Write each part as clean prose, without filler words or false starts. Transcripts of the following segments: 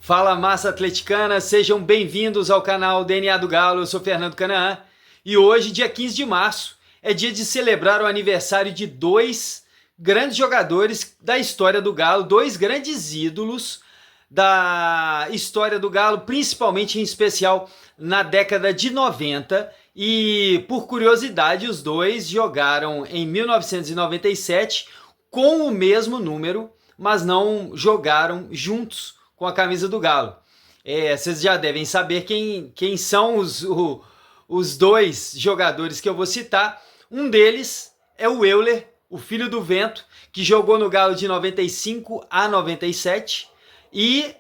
Fala massa atleticana, sejam bem-vindos ao canal DNA do Galo, eu sou Fernando Canaã e hoje, dia 15 de março, é dia de celebrar o aniversário de dois grandes jogadores da história do Galo, dois grandes ídolos da história do Galo, principalmente em especial na década de 90 e, por curiosidade, os dois jogaram em 1997 com o mesmo número, mas não jogaram juntos com a camisa do Galo. Vocês já devem saber quem são os dois jogadores que eu vou citar. Um deles é o Euler, o filho do vento, que jogou no Galo de 95 a 97. E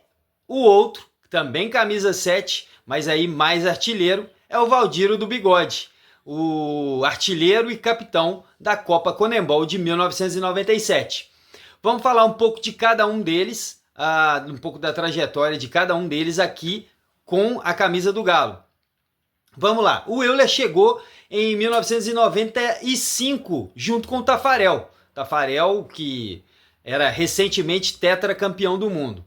o outro, também camisa 7, mas aí mais artilheiro, é o Valdiro do Bigode, o artilheiro e capitão da Copa Conmebol de 1997. Vamos falar um pouco de cada um deles, um pouco da trajetória de cada um deles aqui com a camisa do Galo. Vamos lá, o Euler chegou em 1995 junto com o Taffarel. Taffarel, que era recentemente tetracampeão do mundo.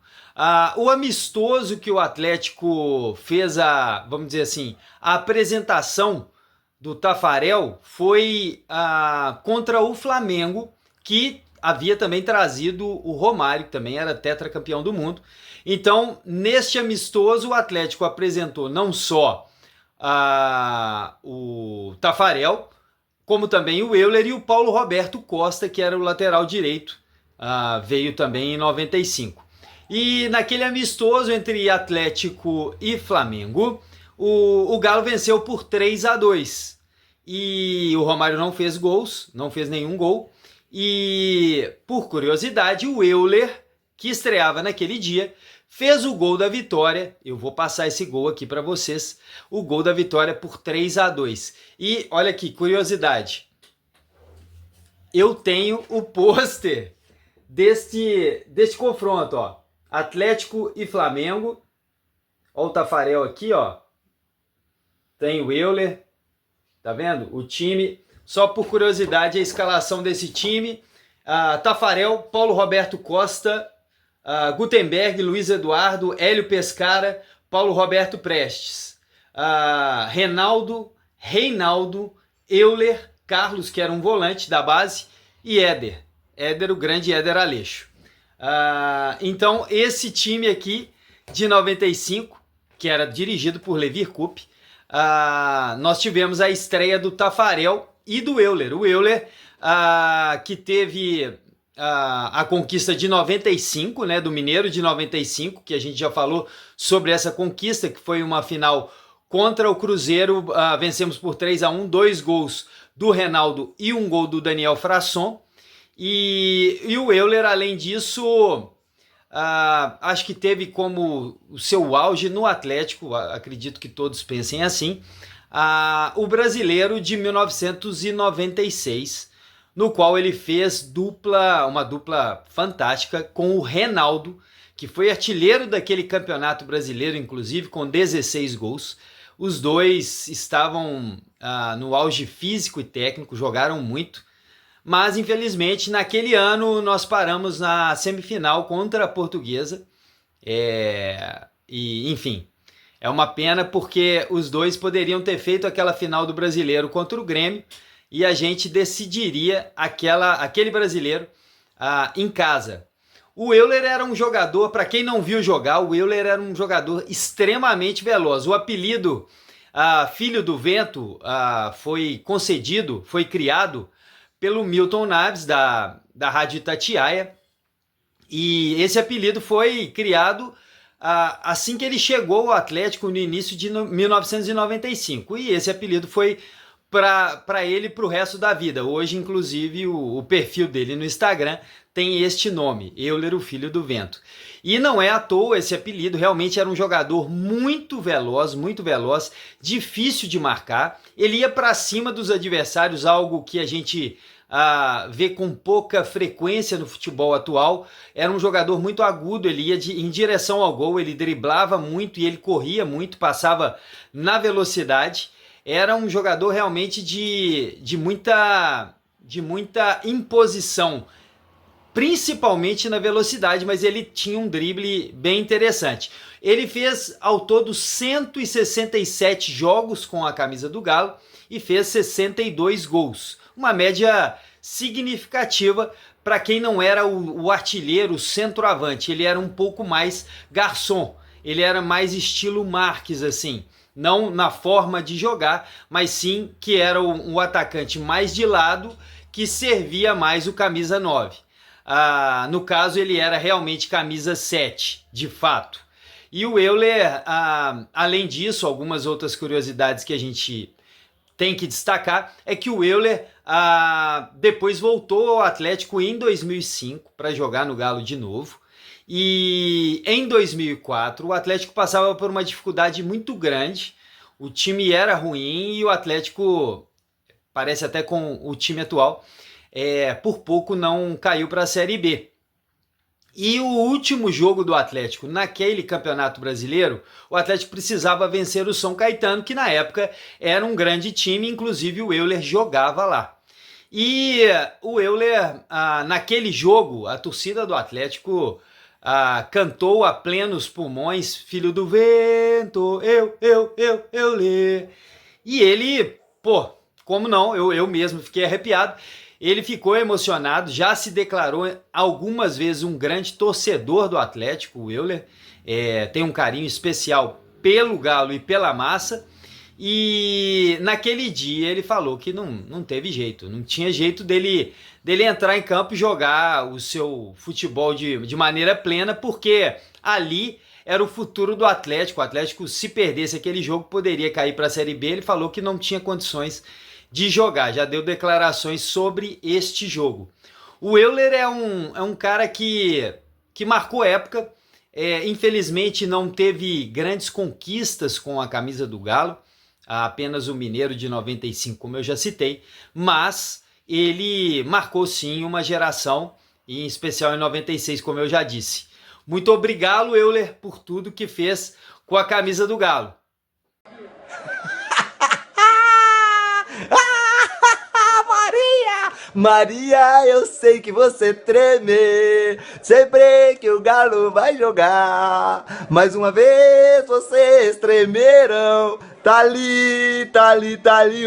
O amistoso que o Atlético fez, vamos dizer assim, a apresentação do Taffarel foi contra o Flamengo, que havia também trazido o Romário, que também era tetracampeão do mundo. Então, neste amistoso, o Atlético apresentou não só o Taffarel, como também o Euler e o Paulo Roberto Costa, que era o lateral direito, veio também em 95. E naquele amistoso entre Atlético e Flamengo, o Galo venceu por 3-2. E o Romário não fez gols, não fez nenhum gol. E, por curiosidade, o Euler, que estreava naquele dia, fez o gol da vitória. Eu vou passar esse gol aqui para vocês. O gol da vitória por 3-2. E olha aqui, curiosidade. Eu tenho o pôster deste confronto, ó. Atlético e Flamengo. Olha o Taffarel aqui, ó. Tem o Euler. Tá vendo? O time... Só por curiosidade, a escalação desse time: Taffarel, Paulo Roberto Costa, Gutenberg, Luiz Eduardo, Hélio Pescara, Paulo Roberto Prestes, Reinaldo, Euler, Carlos, que era um volante da base, e Éder, o grande Éder Aleixo. Então, esse time aqui de 95, que era dirigido por Levir Coupe, nós tivemos a estreia do Taffarel e do Euler. O Euler, que teve a conquista de 95, né, do Mineiro de 95, que a gente já falou sobre essa conquista, que foi uma final contra o Cruzeiro, vencemos por 3-1, 2 gols do Reinaldo e um gol do Daniel Frasson. E o Euler, além disso, acho que teve como o seu auge no Atlético, acredito que todos pensem assim, o Brasileiro de 1996, no qual ele fez uma dupla fantástica com o Reinaldo, que foi artilheiro daquele campeonato brasileiro, inclusive, com 16 gols. Os dois estavam no auge físico e técnico, jogaram muito, mas infelizmente naquele ano nós paramos na semifinal contra a Portuguesa, e enfim... É uma pena porque os dois poderiam ter feito aquela final do Brasileiro contra o Grêmio e a gente decidiria aquele Brasileiro em casa. O Euler era um jogador, para quem não viu jogar, o Euler era um jogador extremamente veloz. O apelido Filho do Vento foi criado pelo Milton Naves, da Rádio Itatiaia, e esse apelido foi criado assim que ele chegou ao Atlético no início de 1995, e esse apelido foi para ele para o resto da vida. Hoje, inclusive, o perfil dele no Instagram tem este nome, Euler, o Filho do Vento. E não é à toa esse apelido, realmente era um jogador muito veloz, difícil de marcar. Ele ia para cima dos adversários, algo que a gente vê com pouca frequência no futebol atual. Era um jogador muito agudo, ele ia em direção ao gol, ele driblava muito e ele corria muito, passava na velocidade. Era um jogador realmente de muita imposição principalmente na velocidade, mas ele tinha um drible bem interessante. Ele fez ao todo 167 jogos com a camisa do Galo e fez 62 gols, uma média significativa para quem não era o artilheiro, o centroavante. Ele era um pouco mais garçom, ele era mais estilo Marques, assim, não na forma de jogar, mas sim que era o atacante mais de lado que servia mais o camisa 9. No caso, ele era realmente camisa 7, de fato. E o Euler, além disso, algumas outras curiosidades que a gente tem que destacar é que o Euler depois voltou ao Atlético em 2005 para jogar no Galo de novo. E em 2004 o Atlético passava por uma dificuldade muito grande. O time era ruim e o Atlético, parece até com o time atual, por pouco não caiu para a Série B. E o último jogo do Atlético naquele Campeonato Brasileiro, o Atlético precisava vencer o São Caetano, que na época era um grande time, inclusive o Euler jogava lá. E o Euler, naquele jogo, a torcida do Atlético cantou a plenos pulmões, filho do vento, Euler. E ele, como não, eu mesmo fiquei arrepiado. Ele ficou emocionado, já se declarou algumas vezes um grande torcedor do Atlético, o Euler. Tem um carinho especial pelo Galo e pela massa. E naquele dia ele falou que não teve jeito, não tinha jeito dele entrar em campo e jogar o seu futebol de maneira plena, porque ali era o futuro do Atlético. O Atlético, se perdesse aquele jogo, poderia cair para a Série B. Ele falou que não tinha condições de jogar, já deu declarações sobre este jogo. O Euler é um cara que marcou época, infelizmente não teve grandes conquistas com a camisa do Galo, apenas o Mineiro de 95, como eu já citei, mas ele marcou sim uma geração, em especial em 96, como eu já disse. Muito obrigado, Euler, por tudo que fez com a camisa do Galo. Maria, eu sei que você treme sempre que o Galo vai jogar. Mais uma vez vocês tremerão. Tá ali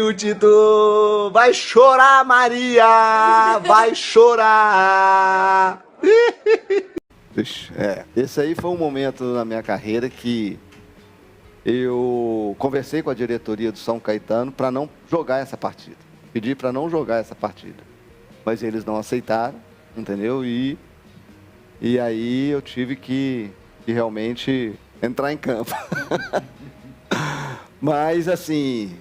o título. Vai chorar, Maria, vai chorar. Esse aí foi um momento na minha carreira que eu conversei com a diretoria do São Caetano para não jogar essa partida. Pedi para não jogar essa partida. Mas eles não aceitaram, entendeu? E aí eu tive que realmente entrar em campo. Mas assim,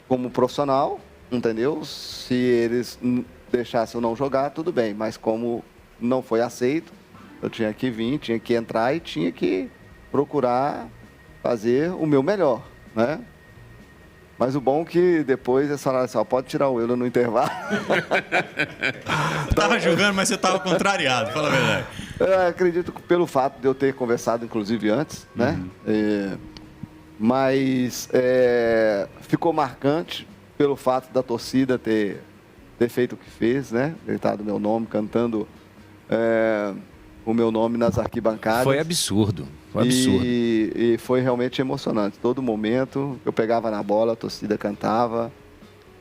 como profissional, entendeu? Se eles deixassem eu não jogar, tudo bem. Mas como não foi aceito, eu tinha que vir, tinha que entrar e tinha que procurar fazer o meu melhor, né? Mas o bom é que depois eles falaram assim, pode tirar o Euler no intervalo. Tava jogando, mas você tava contrariado, fala a verdade. Eu acredito que pelo fato de eu ter conversado, inclusive, antes, né? Mas ficou marcante pelo fato da torcida ter feito o que fez, né? Gritado o meu nome, cantando o meu nome nas arquibancadas. Foi absurdo. Foi absurdo. E foi realmente emocionante. Todo momento eu pegava na bola, a torcida cantava.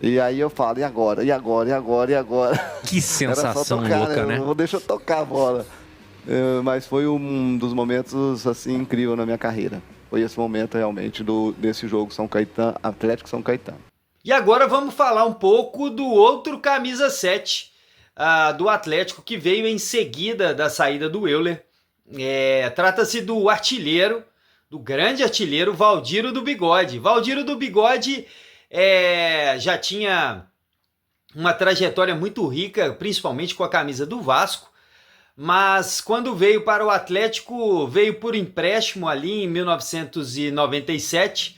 E aí eu falo, e agora? E agora? E agora? E agora? Que sensação tocar, louca, né? Deixa eu tocar a bola. Mas foi um dos momentos assim incrível na minha carreira. Foi esse momento realmente desse jogo São Caetano, Atlético São Caetano. E agora vamos falar um pouco do outro camisa 7 do Atlético, que veio em seguida da saída do Euler. Trata-se do artilheiro, do grande artilheiro Valdiro do Bigode. Valdiro do Bigode já tinha uma trajetória muito rica, principalmente com a camisa do Vasco, mas quando veio para o Atlético, veio por empréstimo ali em 1997.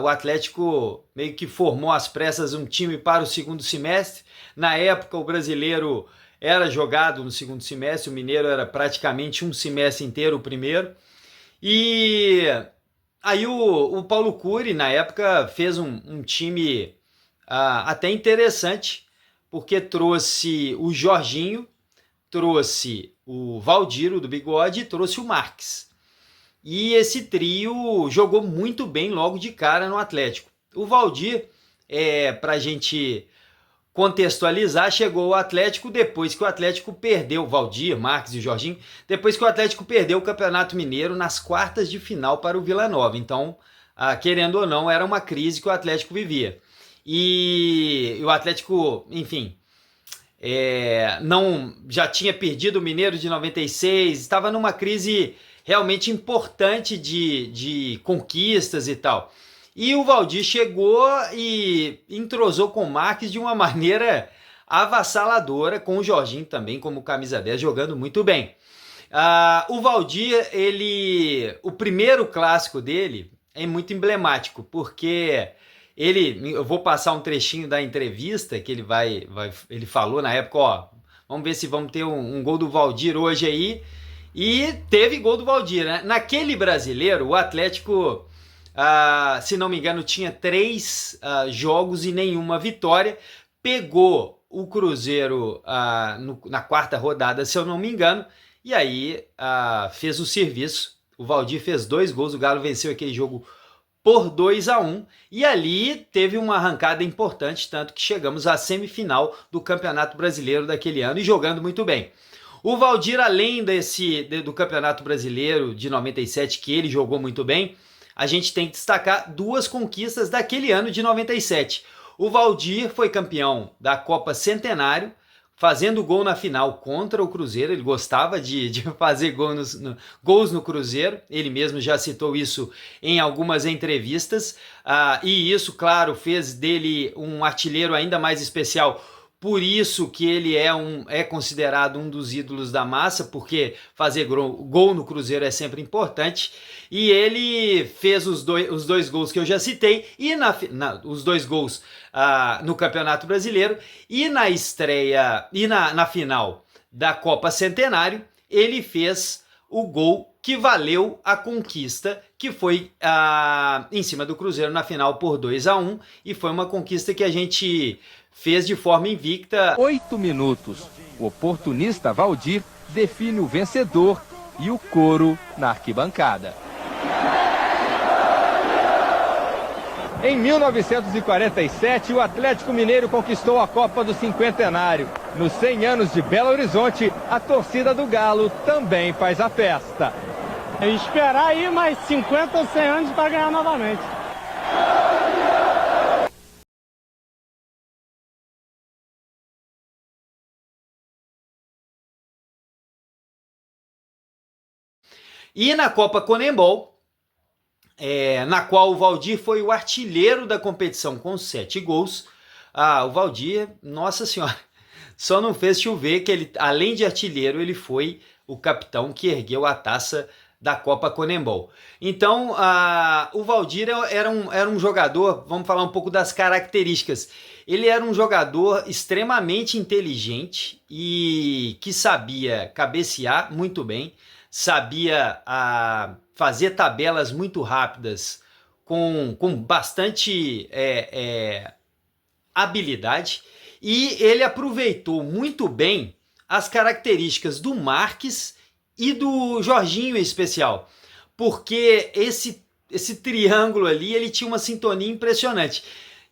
O Atlético meio que formou às pressas um time para o segundo semestre. Na época, o Brasileiro era jogado no segundo semestre, o Mineiro era praticamente um semestre inteiro o primeiro. E aí o Paulo Cury, na época, fez um time até interessante, porque trouxe o Jorginho, trouxe o Valdir, do Bigode, e trouxe o Marques. E esse trio jogou muito bem logo de cara no Atlético. O Valdir, para a gente contextualizar, chegou ao Atlético depois que o Atlético perdeu, o Valdir, Marques e o Jorginho, depois que o Atlético perdeu o Campeonato Mineiro nas quartas de final para o Vila Nova. Então, querendo ou não, era uma crise que o Atlético vivia. E o Atlético, enfim, não já tinha perdido o Mineiro de 96, estava numa crise realmente importante de conquistas e tal. E o Valdir chegou e entrosou com o Marques de uma maneira avassaladora, com o Jorginho também como camisa 10, jogando muito bem. O Valdir, o primeiro clássico dele é muito emblemático, porque eu vou passar um trechinho da entrevista que ele falou na época, ó, vamos ver se vamos ter um gol do Valdir hoje aí, e teve gol do Valdir, né? Naquele Brasileiro, o Atlético, se não me engano, tinha 3 jogos e nenhuma vitória, pegou o Cruzeiro na quarta rodada, se eu não me engano, e aí fez o serviço. O Valdir fez 2 gols, o Galo venceu aquele jogo por 2-1, e ali teve uma arrancada importante, tanto que chegamos à semifinal do Campeonato Brasileiro daquele ano e jogando muito bem. O Valdir, além do Campeonato Brasileiro de 97, que ele jogou muito bem, a gente tem que destacar 2 conquistas daquele ano de 97. O Valdir foi campeão da Copa Centenário, fazendo gol na final contra o Cruzeiro. Ele gostava de fazer gols no Cruzeiro, ele mesmo já citou isso em algumas entrevistas, e isso, claro, fez dele um artilheiro ainda mais especial. Por isso que ele é considerado um dos ídolos da massa, porque fazer gol no Cruzeiro é sempre importante. E ele fez os dois gols que eu já citei, e os 2 gols no Campeonato Brasileiro, e na estreia, e na final da Copa Centenário, ele fez o gol que valeu a conquista, que foi em cima do Cruzeiro na final por 2-1, e foi uma conquista que a gente fez de forma invicta. 8 minutos. O oportunista Valdir define o vencedor e o coro na arquibancada. Em 1947, o Atlético Mineiro conquistou a Copa do Cinquentenário. Nos 100 anos de Belo Horizonte, a torcida do Galo também faz a festa. Esperar aí mais 50 ou 100 anos para ganhar novamente. E na Copa Conmebol, na qual o Valdir foi o artilheiro da competição com 7 gols. O Valdir, nossa senhora, só não fez chover que ele, além de artilheiro, ele foi o capitão que ergueu a taça da Copa Conmebol. Então, o Valdir era um jogador, vamos falar um pouco das características. Ele era um jogador extremamente inteligente e que sabia cabecear muito bem, sabia fazer tabelas muito rápidas com bastante habilidade, e ele aproveitou muito bem as características do Marques e do Jorginho em especial, porque esse triângulo ali, ele tinha uma sintonia impressionante.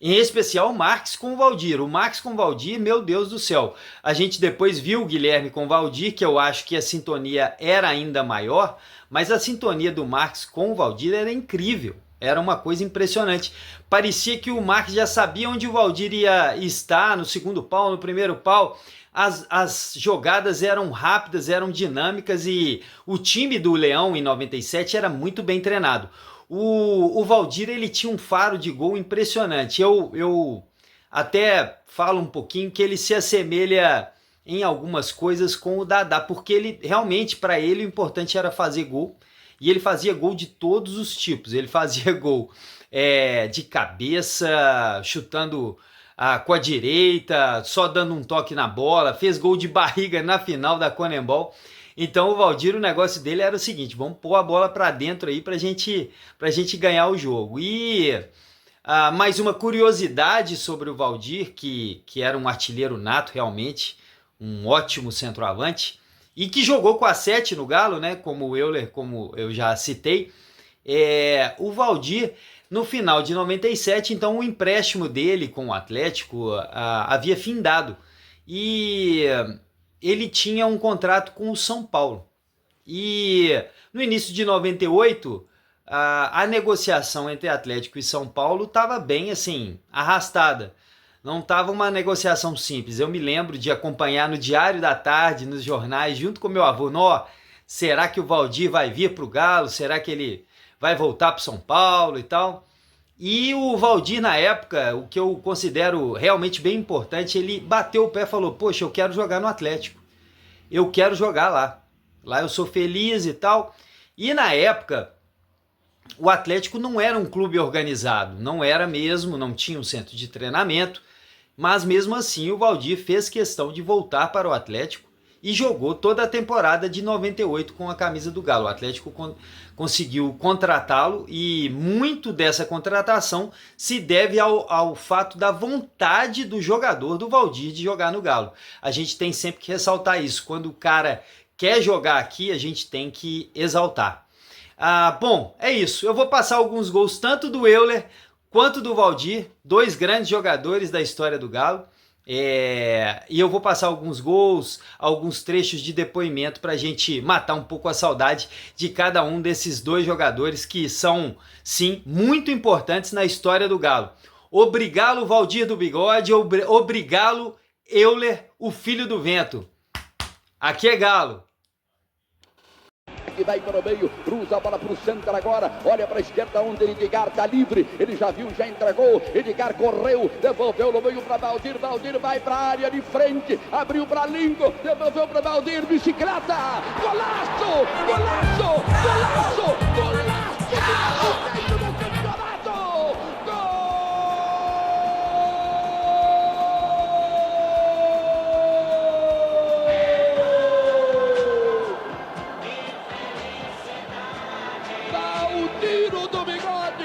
Em especial o Marques com o Valdir. O Marques com o Valdir, meu Deus do céu. A gente depois viu o Guilherme com o Valdir, que eu acho que a sintonia era ainda maior, mas a sintonia do Marques com o Valdir era incrível. Era uma coisa impressionante. Parecia que o Marques já sabia onde o Valdir ia estar, no segundo pau, no primeiro pau. As jogadas eram rápidas, eram dinâmicas, e o time do Leão em 97 era muito bem treinado. O Valdir, ele tinha um faro de gol impressionante. Eu até falo um pouquinho que ele se assemelha em algumas coisas com o Dadá, porque ele realmente, para ele, o importante era fazer gol, e ele fazia gol de todos os tipos. Ele fazia gol de cabeça, chutando com a direita, só dando um toque na bola, fez gol de barriga na final da Conmebol. Então o Valdir, o negócio dele era o seguinte: vamos pôr a bola para dentro aí pra gente ganhar o jogo. E Mais uma curiosidade sobre o Valdir, que era um artilheiro nato realmente, um ótimo centroavante, e que jogou com a 7 no Galo, né? Como o Euler, como eu já citei. O Valdir, no final de 97, então o empréstimo dele com o Atlético havia findado. E ele tinha um contrato com o São Paulo. E no início de 98, a negociação entre Atlético e São Paulo estava bem assim, arrastada. Não estava uma negociação simples. Eu me lembro de acompanhar no Diário da Tarde, nos jornais, junto com meu avô. Será que o Valdir vai vir para o Galo? Será que ele vai voltar para o São Paulo e tal? E o Valdir, na época, o que eu considero realmente bem importante, ele bateu o pé e falou: poxa, eu quero jogar no Atlético. Eu quero jogar lá. Lá eu sou feliz e tal. E na época, o Atlético não era um clube organizado. Não era mesmo, não tinha um centro de treinamento. Mas mesmo assim, o Valdir fez questão de voltar para o Atlético e jogou toda a temporada de 98 com a camisa do Galo. O Atlético conseguiu contratá-lo e muito dessa contratação se deve ao fato da vontade do jogador, do Valdir, de jogar no Galo. A gente tem sempre que ressaltar isso. Quando o cara quer jogar aqui, a gente tem que exaltar. Bom, é isso. Eu vou passar alguns gols tanto do Euler quanto do Valdir, dois grandes jogadores da história do Galo. E eu vou passar alguns gols, alguns trechos de depoimento para a gente matar um pouco a saudade de cada um desses dois jogadores que são, sim, muito importantes na história do Galo. Obrigado, Valdir do Bigode, obrigado, Euler, o filho do vento. Aqui é Galo. Que vai para o meio, cruza a bola para o centro agora, olha para a esquerda onde Edgar está livre, ele já viu, já entregou, Edgar correu, devolveu no meio para Valdir, Valdir vai para a área de frente, abriu para Lingo, devolveu para Valdir, bicicleta, golaço, golaço, golaço, golaço, golaço do campeonato, gol! Tiro do Bigode!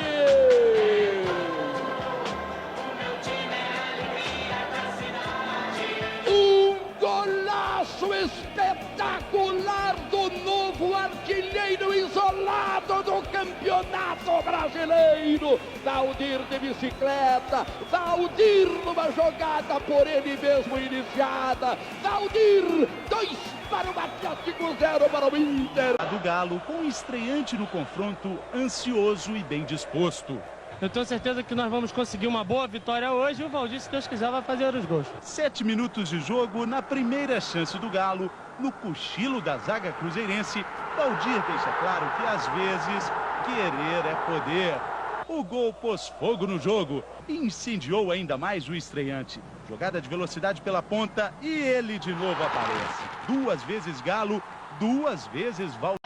Um golaço espetacular do novo artilheiro isolado do Campeonato Brasileiro. Valdir de bicicleta, Valdir numa jogada por ele mesmo iniciada. Valdir, 2 para o Atlético, 0 para o Inter. Do Galo, com o estreante no confronto, ansioso e bem disposto. Eu tenho certeza que nós vamos conseguir uma boa vitória hoje e o Valdir, se Deus quiser, vai fazer os gols. 7 minutos de jogo, na primeira chance do Galo, no cochilo da zaga cruzeirense, Valdir deixa claro que às vezes querer é poder. O gol pôs fogo no jogo e incendiou ainda mais o estreante. Jogada de velocidade pela ponta e ele de novo aparece. 2 vezes Galo, 2 vezes Valdir.